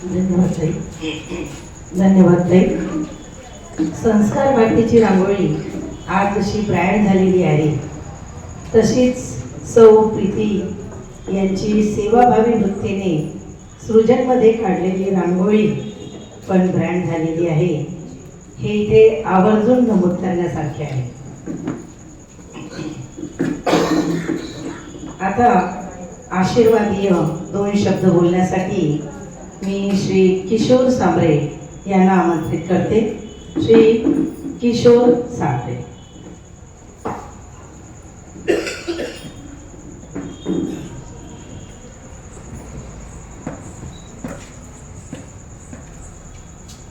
धन्यवाद ताई. धन्यवाद ताई. संस्कार वाटीची रांगोळी आज जशी ब्रँड झालेली आहे तशीच सौ प्रीती यांची सेवाभावी वृत्तीने सृजनमध्ये काढलेली रांगोळी पण ब्रँड झालेली आहे. हे इथे आवर्जून नमूद करण्यासारखे आहे. आता आशीर्वादीय 2 शब्द बोलण्यासाठी मी श्री किशोर सांबरे यांना आमंत्रित करते. श्री किशोर सांबरे.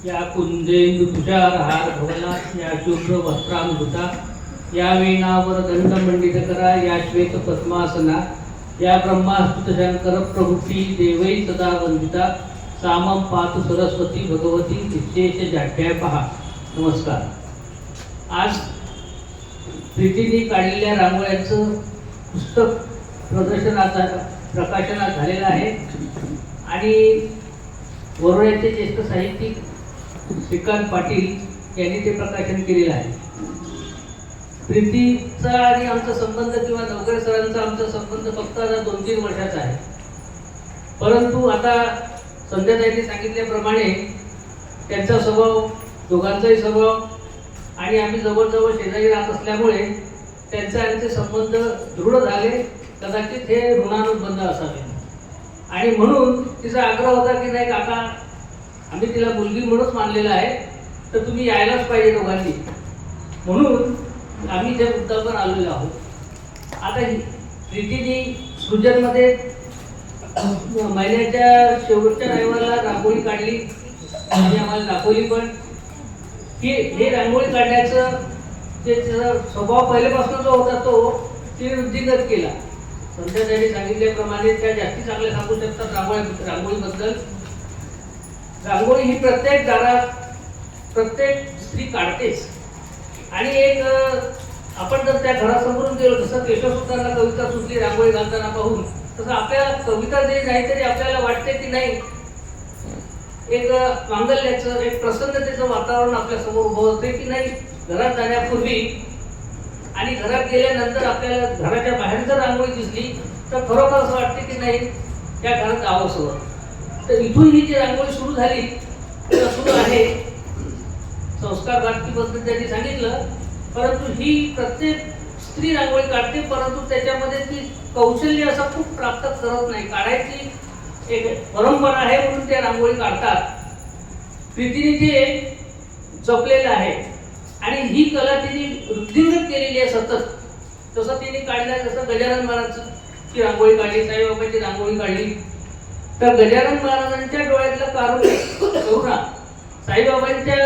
या कुंदेंदु तुषारहार भवना या शुभ्र वस्त्रांभूता या वेणावर दंडमंडित करा या श्वेत पद्मासना या ब्रह्मास्तुत शंकर प्रभुती देवै सदा वंदिता सामं पातु सरस्वती भगवती विशेष जाठ्या पहा. नमस्कार. आज प्रीतीने काढलेल्या रांगोळ्यांचं पुस्तक प्रकाशनात झालेलं आहे आणि वरोड्याचे ज्येष्ठ साहित्यिक श्रीकांत पाटील यांनी ते प्रकाशन केलेलं आहे. प्रीतीचा आणि आमचा संबंध किंवा नवकरे सरांचा आमचा संबंध फक्त आता 2-3 वर्षाचा आहे. परंतु आता संध्याताईंनी सांगितल्याप्रमाणे त्यांचा स्वभाव, दोघांचाही स्वभाव आणि आम्ही जवळजवळ शेजारी राहत असल्यामुळे त्यांचे आमचे संबंध दृढ झाले. कदाचित हे ऋणानुबंध असावे आणि म्हणून तिचा आग्रह होता की नाही काका, आम्ही तिला मुलगी म्हणूनच मानलेला आहे, तर तुम्ही यायलाच पाहिजे दोघांनी. म्हणून आम्ही त्या मुद्द्यावर आलेलो आहोत. आता प्रीतीने सृजनमध्ये महिन्याच्या शेवटच्या रविवारला रांगोळी काढली आणि आम्हाला दाखवली पण की हे रांगोळी काढण्याचं जे स्वभाव पहिल्यापासून जो होता तो ती वृद्धिंगत केला. संध्याताईंनी सांगितल्याप्रमाणे त्या जास्ती चांगले सांगू शकतात रांगोळीबद्दल. रांगोळी ही प्रत्येक दारात प्रत्येक स्त्री काढतेच आणि एक आपण जर त्या घरासमोरून गेलो, जसं केशवसुतांना कविता सुचली रांगोळी घालताना पाहून, तसं आपल्याला कविता जरी नाही तरी आपल्याला वाटते की नाही एक मांगल्याचं, एक प्रसन्नतेचं वातावरण आपल्या समोर उभं होते की नाही. घरात जाण्यापूर्वी आणि घरात गेल्यानंतर आपल्याला घराच्या बाहेर जर रांगोळी दिसली तर खरोखर असं वाटते की नाही त्या घरात जावंसं. तर इथून ही जी रांगोळी सुरू झाली सुरू आहे. संस्कार वाटकीबद्दल त्यांनी सांगितलं, परंतु ही प्रत्येक स्त्री रांगोळी काढते, परंतु त्याच्यामध्ये ती कौशल्य असं खूप प्राप्त करत नाही. काढायची एक परंपरा आहे म्हणून त्या रांगोळी काढतात. प्रीतीने ते जपलेलं आहे आणि ही कला तिने वृद्धिंगत केलेली आहे सतत. तसं तिने काढल्या, जसं गजानन महाराजांची रांगोळी काढली, साईबाबांची रांगोळी काढली, तर गजानन महाराजांच्या डोळ्यातलं करुणा, साईबाबांच्या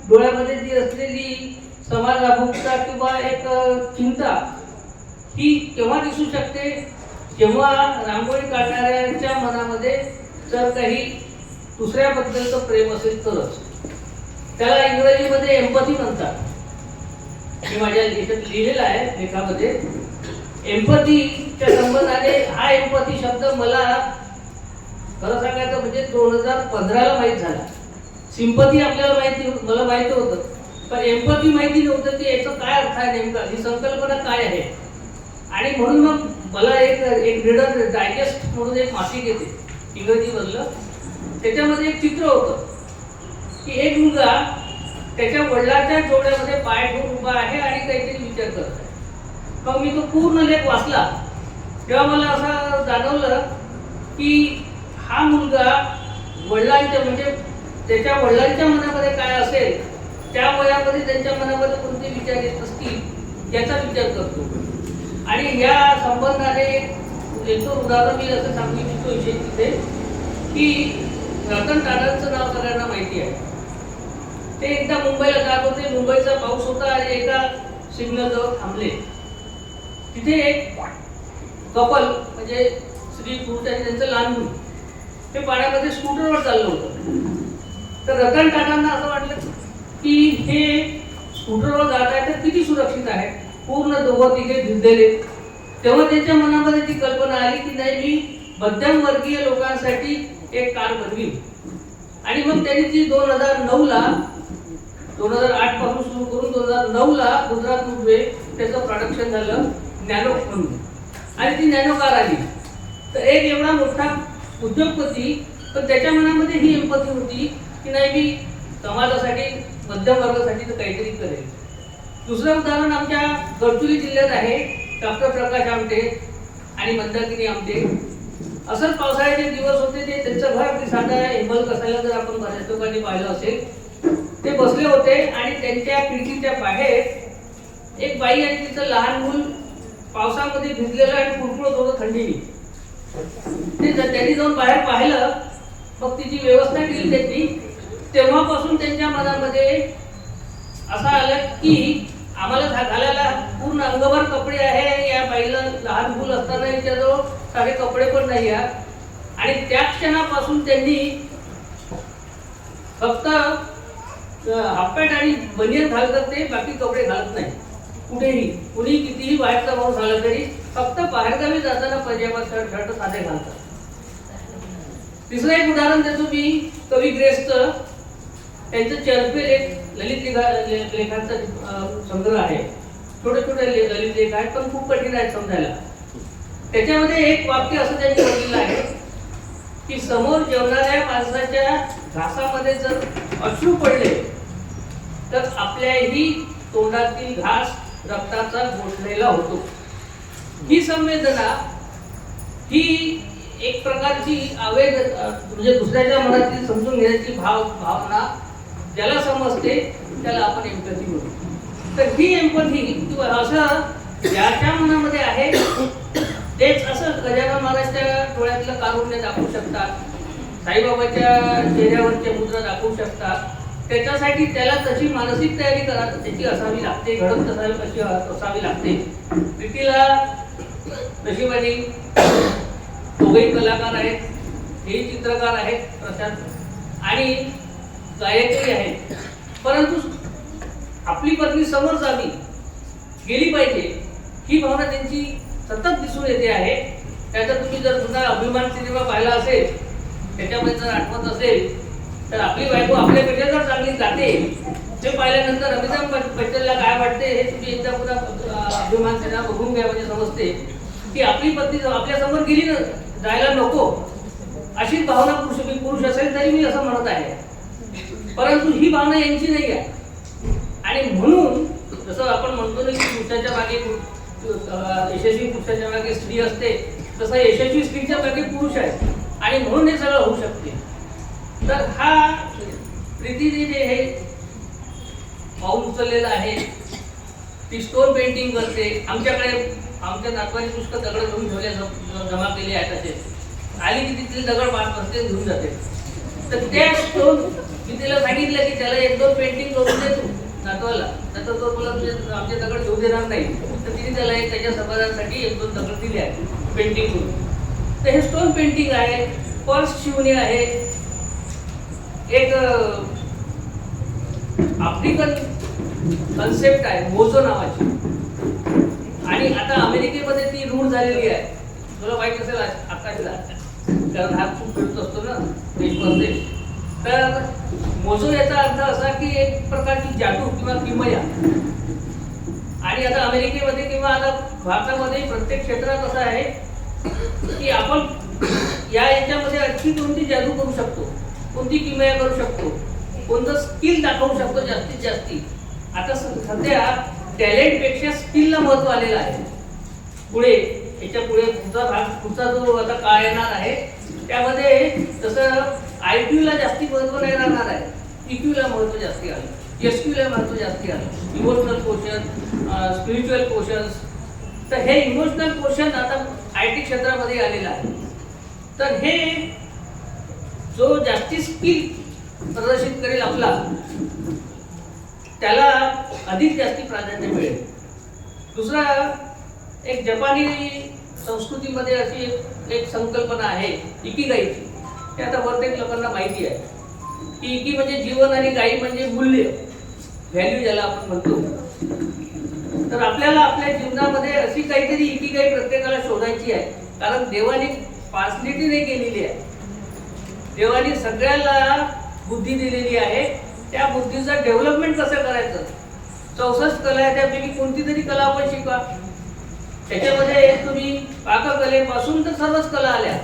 डोळ्यामध्ये जी असलेली समाज अभुकता किंवा एक चिंता ही केव्हा दिसू शकते, जेव्हा रांगोळी काढणाऱ्यांच्या मनामध्ये जर काही दुसऱ्याबद्दलचं प्रेम असेल तरच. त्याला इंग्रजीमध्ये एम्पथी म्हणतात. मी माझ्या लेखात लिहिलेलं आहे लेखामध्ये. एम्पथीच्या संबंधाने हा एम्पथी शब्द मला खरं सांगायचं म्हणजे 2015ला माहीत झाला. सिंपथी आपल्याला मला माहिती होतं, पण एम्पथी माहिती नव्हतं की याचा काय अर्थ आहे नेमका, ही संकल्पना काय आहे. आणि म्हणून मग मला एक रीडर डायजेस्ट म्हणून एक मासिक येते इंग्रजीमधलं. त्याच्यामध्ये एक चित्र होतं की एक मुलगा त्याच्या वडिलांच्या जोड्यामध्ये पाय ठेवून उभा आहे आणि काहीतरी विचार करत आहे. मग मी तो पूर्ण लेख वाचला तेव्हा मला असं जाणवलं की हा मुलगा वडिलांच्या म्हणजे त्याच्या वडिलांच्या मनामध्ये काय असेल, त्या वयामध्ये त्यांच्या मनामध्ये कोणते विचार येत असतील याचा विचार करतो. आणि या संबंधाने एक उदाहरण मी असं सांगू इच्छितो तिथे की रतन टाटांचं नाव सगळ्यांना माहिती आहे. ते एकदा मुंबईला जात होते. मुंबईचा पाऊस होता आणि एका सिग्नलजवळ थांबले. तिथे एक कपल म्हणजे स्त्री पुरुष आणि त्यांचं लहान मुलं ते पाण्यामध्ये स्कूटरवर चाललं होतं. तर रतन टाटांना असं वाटलं की हे स्कूटरवर जात आहे तर किती सुरक्षित आहे, पूर्ण दोघं तिघे भिजलेले. तेव्हा त्यांच्या मनामध्ये ती कल्पना आली की नाही, मी मध्यमवर्गीय लोकांसाठी एक कार बनवी आणि मग त्यांनी ती 2009ला 2008 पासून सुरू करून 2009ला गुजरातमध्ये त्याचं प्रोडक्शन झालं नॅनो म्हणून, आणि ती नॅनो कार आली. तर एक एवढा मोठा उद्योगपती, पण त्याच्या मनामध्ये ही एम्पथी होती की नाही, मी समाजासाठी, मध्यम वर्गासाठी तर काहीतरी करेल. दुसरं उदाहरण आमच्या गडचिरोली जिल्ह्यात आहे. डॉक्टर प्रकाश आमटे आणि मंदाकिनी आमटे. असंच पावसाळ्याचे दिवस होते, ते त्यांचं घर अगदी साधा हेमल कसायला जर आपण बऱ्याच लोकांनी पाहिलं असेल, ते बसले होते आणि त्यांच्या खिडकीच्या बाहेर एक बाई आणि तिचं लहान मूल पावसामध्ये भिजलेलं आणि कुरकुरत होतं थंडीने. ते त्यांनी जाऊन बाहेर पाहिलं, मग तिची व्यवस्था केली त्यांनी. तेव्हापासून त्यांच्या मनामध्ये असं आलं की आम्हाला घालायला पूर्ण अंगभर कपडे आहे, या बाईला लहान मूल असताना याच्याजवळ सारे कपडे पण नाही आहे. आणि त्या क्षणापासून त्यांनी फक्त हाफपॅन्ट आणि बनियन घालतात, ते बाकी कपडे घालत नाही कुठेही. कुणी कितीही वाईटचा भाऊ झाला तरी फक्त बाहेरगावी जाताना पजामा शर्ट साधे घालतात. तिसरं एक उदाहरण देतो मी कवी ग्रेसचं. त्यांचं चर्पे लेख ललित लेखांचा संग्रह आहे. छोटे छोटे ललित लेख आहेत, पण खूप कठीण आहेत समजायला. त्याच्यामध्ये एक वाक्य असं त्यांनी म्हटलेलं आहे की समोर जेवणाऱ्या माणसाच्या घासामध्ये जर अश्रू पडले तर आपल्याही तोंडातील घास रक्ताचा गोठलेला होतो. ही संवेदना, ही एक प्रकारची आवेग, म्हणजे दुसऱ्याच्या मनातील समजून घेण्याची भावना ज्याला समजते त्याला आपण एम्पॅथी म्हणतो. तर ही एम्पॅथी असं ज्याच्या मनामध्ये आहे तेच असं गजानन महाराजच्या डोळ्यातलं कारुण्य दाखवू शकतात, साईबाबाच्या चेहऱ्यावरच्या मुद्रा दाखवू शकतात. त्याच्यासाठी त्याला तशी मानसिक तयारी करा त्याची असावी लागते, घडत असावी लागते. प्रीतीला नशिबाने दोघेही कलाकार आहेत, हेही चित्रकार आहेत प्रशांत, आणि गायकही आहेत. परंतु आपली पत्नी समोर जावी गेली पाहिजे ही भावना त्यांची सतत दिसून येते आहे. त्याचा तुम्ही जर जुना अभिमान सिनेमा पाहिला असेल, त्याच्यामध्ये जर आठवत असेल, तर आपली बायको आपल्यापेक्षा जर चांगली जाते, ते पाहिल्यानंतर अमिताभ बच्चनला काय वाटते हे तुम्ही एकदा पुन्हा अभिमान सिनेमा बघून घ्या, म्हणजे समजते की आपली पत्नी आपल्या समोर गेली ना, जायला नको अशी भावना पुरुष असेल तरी मी असं म्हणत आहे. परंतु ही भावना यांची नाही आहे. आणि म्हणून जसं आपण म्हणतो ना की पुरुषाच्या मागे यशस्वी पुरुषाच्या मागे स्त्री असते, तसं यशस्वी स्त्रीच्या मागे पुरुष आहे, आणि म्हणून हे सगळं होऊ शकते. तर हा प्रीतीने जे हे पाऊल उचललेलं आहे, ती स्टोन पेंटिंग करते. आमच्याकडे आमच्या नातवानी पुष्कळ दगड घेऊन ठेवले, जमा केले आहेत. असे आली की तिथले दगड पाच बसते घेऊन जाते. तर त्या स्टोन मी तिला सांगितलं की त्याला 1-2 पेंटिंग करून दे तू नातवाला, नंतर तो तुला आमचे दगड घेऊ देणार नाही. तर तिने त्याला एक त्याच्या समाजासाठी 1-2 दगड दिले आहेत पेंटिंग करून. तर हे स्टोन पेंटिंग आहे, पर्स शिवणे आहे, एक आफ्रिकन कन्सेप्ट आहे मोजो नावाची, आणि आता अमेरिकेमध्ये ती रूढ झालेली आहे. तुला माहित असेल आकाशला, कारण हा खूप फिरत असतो ना देशमध्ये. तर मोजो याचा अर्थ असा की एक प्रकारची जादू किंवा किमया. आणि आता अमेरिकेमध्ये किंवा आता भारतामध्ये प्रत्येक क्षेत्रात असं आहे की आपण याच्यामध्ये आणखी कोणती जादू करू शकतो, कोणती किमया करू शकतो, कोणतं स्किल दाखवू शकतो जास्तीत जास्ती. आता सध्या टॅलेंटपेक्षा स्किलला महत्व आलेलं आहे. पुढे याच्या पुढे पुढचा जो आता काळ येणार आहे त्यामध्ये जसं IQ-ला जास्ती महत्व नाही राहणार आहे, EQ-ला महत्व जास्ती आलं, SQ-ला महत्व जास्ती आलं, इमोशनल क्वेश्चन, स्पिरिच्युअल क्वेश्चन्स. तर हे इमोशनल क्वेश्चन आता IT क्षेत्रामध्ये आलेलं आहे. तर हे जो जास्ती स्किल प्रदर्शित करेल आपला, त्याला अधिक जास्ती प्राधान्य मिळेल. दुसरा, एक जपानी संस्कृतीमध्ये अशी एक संकल्पना आहे इकिगाईची. ते आता बहुतेक लोकांना माहिती आहे की इकी म्हणजे जीवन आणि गाई म्हणजे मूल्य, व्हॅल्यू ज्याला आपण म्हणतो. तर आपल्याला आपल्या जीवनामध्ये अशी काहीतरी इकिगाई प्रत्येकाला शोधायची आहे, कारण देवाने पर्सनॅलिटी नाही केलेली आहे. देवाने सगळ्याला बुद्धी दिलेली आहे, त्या बुद्धीचं डेव्हलपमेंट कसं करायचं. 64 कला आहे, त्यापैकी कोणती तरी कला आपण शिका. त्याच्यामध्ये तुम्ही पाककलेपासून तर सर्वच कला आल्या.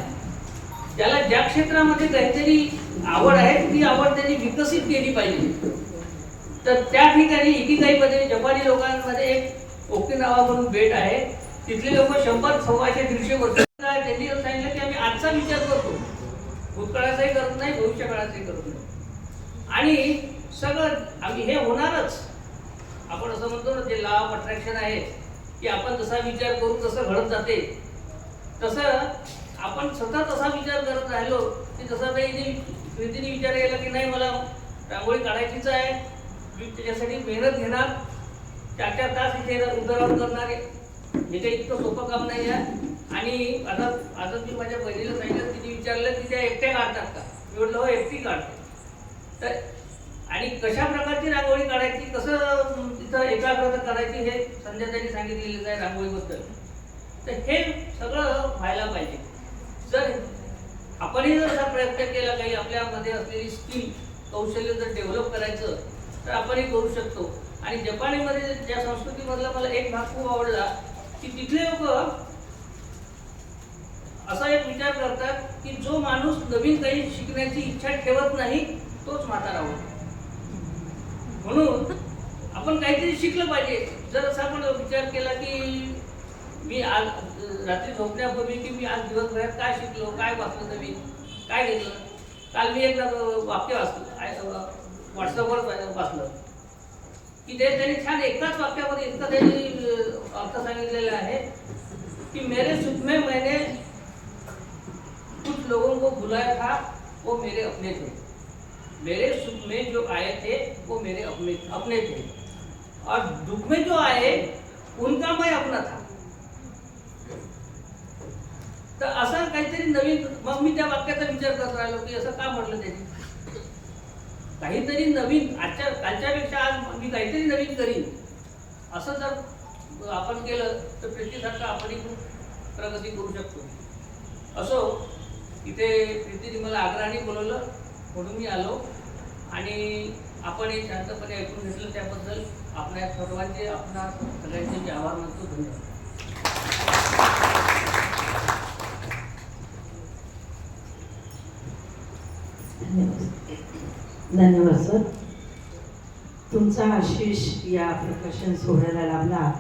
त्याला ज्या क्षेत्रामध्ये काहीतरी आवड आहे ती आवड त्यांनी विकसित केली पाहिजे. तर त्या ठिकाणी इकिगाईमध्ये जपानी लोकांमध्ये एक ओकिनावा म्हणून बेट आहे. तिथले लोक 100, 125, 150 वर्ष त्यांनी सांगितलं की आम्ही आजचा विचार करतो, भूतकाळाचाही करत नाही, भविष्यकाळाचाही करत नाही. आणि सगळं आम्ही हे होणारच. आपण असं म्हणतो ना, जे लॉ ऑफ अट्रॅक्शन आहे की आपण जसा विचार करू तसं घडत जाते. तसं आपण स्वतः तसा विचार करत राहिलो की जसा काही प्रीतीने विचार केला की नाही मला रांगोळी काढायचीच आहे, मी त्याच्यासाठी मेहनत घेणार, 4-4 तास इथे उदाहरण करणार आहे. हे काही इतकं सोपं काम नाही आहे. आणि आता मी माझ्या बहिणीला सांगितलं, तिने विचारलं की त्या एकट्या काढतात का. मी म्हटलं हो, एकटी काढते. तर आणि कशा प्रकारची रांगोळी काढायची, कसं तिथं एकाग्रता करायची हे संध्याताईंनी सांगितलेलं आहे रांगोळीबद्दल. तर हे सगळं व्हायला पाहिजे. जर आपणही जर असा प्रयत्न केला, काही आपल्यामध्ये असलेली स्किल कौशल्य जर डेव्हलप करायचं तर आपणही करू शकतो. आणि जपानीमध्ये ज्या संस्कृतीमधला मला एक भाग खूप आवडला की तिथले लोक असा एक विचार करतात की जो माणूस नवीन काही शिकण्याची इच्छा ठेवत नाही तोच म्हातारा होतो. म्हणून आपण काहीतरी शिकलं पाहिजे. जर असा आपण विचार केला की मी आज रात्री झोपण्यापूर्वी की मी आज दिवसभरात काय शिकलो, काय वाचलं नवीन, काय घेतलं. काल मी एक वाक्य वाचलं, व्हॉट्सअपवर वाचलं की ते त्यांनी छान एकाच वाक्यामध्ये इतकं त्यांनी अर्थ सांगितलेला आहे की मेरे सुख में मैंने कुछ लोगों को बुलाया था, वो मेरे अपने थे. मेरे सुख में जो आए थे वो मेरे अपने थे, और दुख में जो आए उनका मैं अपना था. तर असं काहीतरी नवीन. मग मी त्या वाक्याचा विचार करत राहिलो की असं का म्हटलं त्यांनी. काहीतरी नवीन, आजच्या कालच्यापेक्षा आज मी काहीतरी नवीन करीन असं जर आपण केलं तर प्रीतीसारखं आपणही खूप प्रगती करू शकतो. असो, इथे प्रीतीने मला आग्रहाने बोलवलं म्हणून मी आलो आणि आपण हे शांतपणे ऐकून घेतलं त्याबद्दल आपल्या सर्वांचे, आपल्या सगळ्यांचे मी आभार मानतो. धन्यवाद. धन्यवाद सर. तुमचा आशिष या प्रकाशन सोहळ्याला लाभला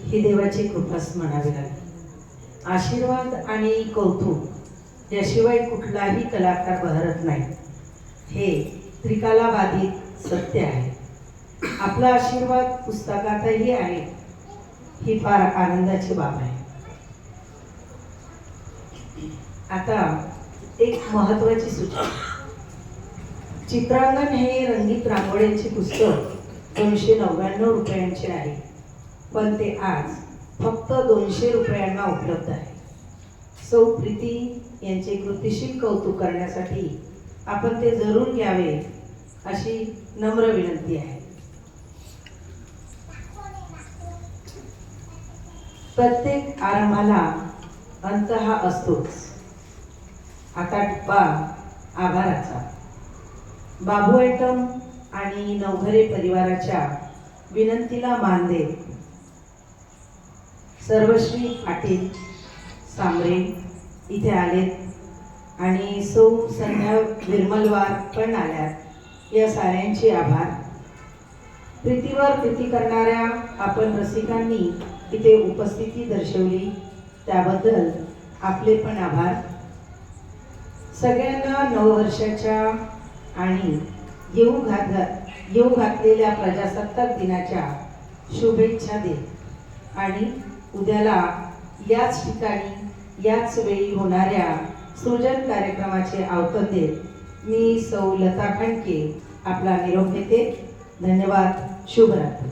ही देवाची कृपाच म्हणावी लागेल. आशीर्वाद आणि कौतुक याशिवाय कुठलाही कलाकार बहरत नाही, हे त्रिकालाबाधित सत्य आहे. आपला आशीर्वाद पुस्तकातही आहे, ही फार आनंदाची बाब आहे. आता एक महत्वाची सूचना. चित्रांगण हे रंगीत रांगोळ्यांचे पुस्तक 299 रुपयांचे आहे, पण ते आज फक्त 200 रुपयांना उपलब्ध आहे. सौ प्रीती यांचे कृतिशील कौतुक करण्यासाठी आपण ते जरूर घ्यावे अशी नम्र विनंती आहे. प्रत्येक आरंभाला अंत हा असतोच. आता डब्बा आभाराचा. बाबू आयटम आणि नवघरे परिवाराच्या विनंतीला मान देत सर्वश्री पाटील सांबरे इथे आलेत आणि सौ संध्या विरमलवार पण आल्यात. या साऱ्यांचे आभार. प्रीतीवर प्रीती करणाऱ्या आपण रसिकांनी इथे उपस्थिती दर्शवली त्याबद्दल आपले पण आभार. सगळ्यांना नववर्षाच्या आणि येऊ घातलेल्या प्रजासत्ताक दिनाच्या शुभेच्छा देत आणि उद्याला याच ठिकाणी याच वेळी होणाऱ्या सृजन कार्यक्रमाचे आवाहन देत मी सौ लता खंडके आपला निरोप घेते. धन्यवाद. शुभरात्री.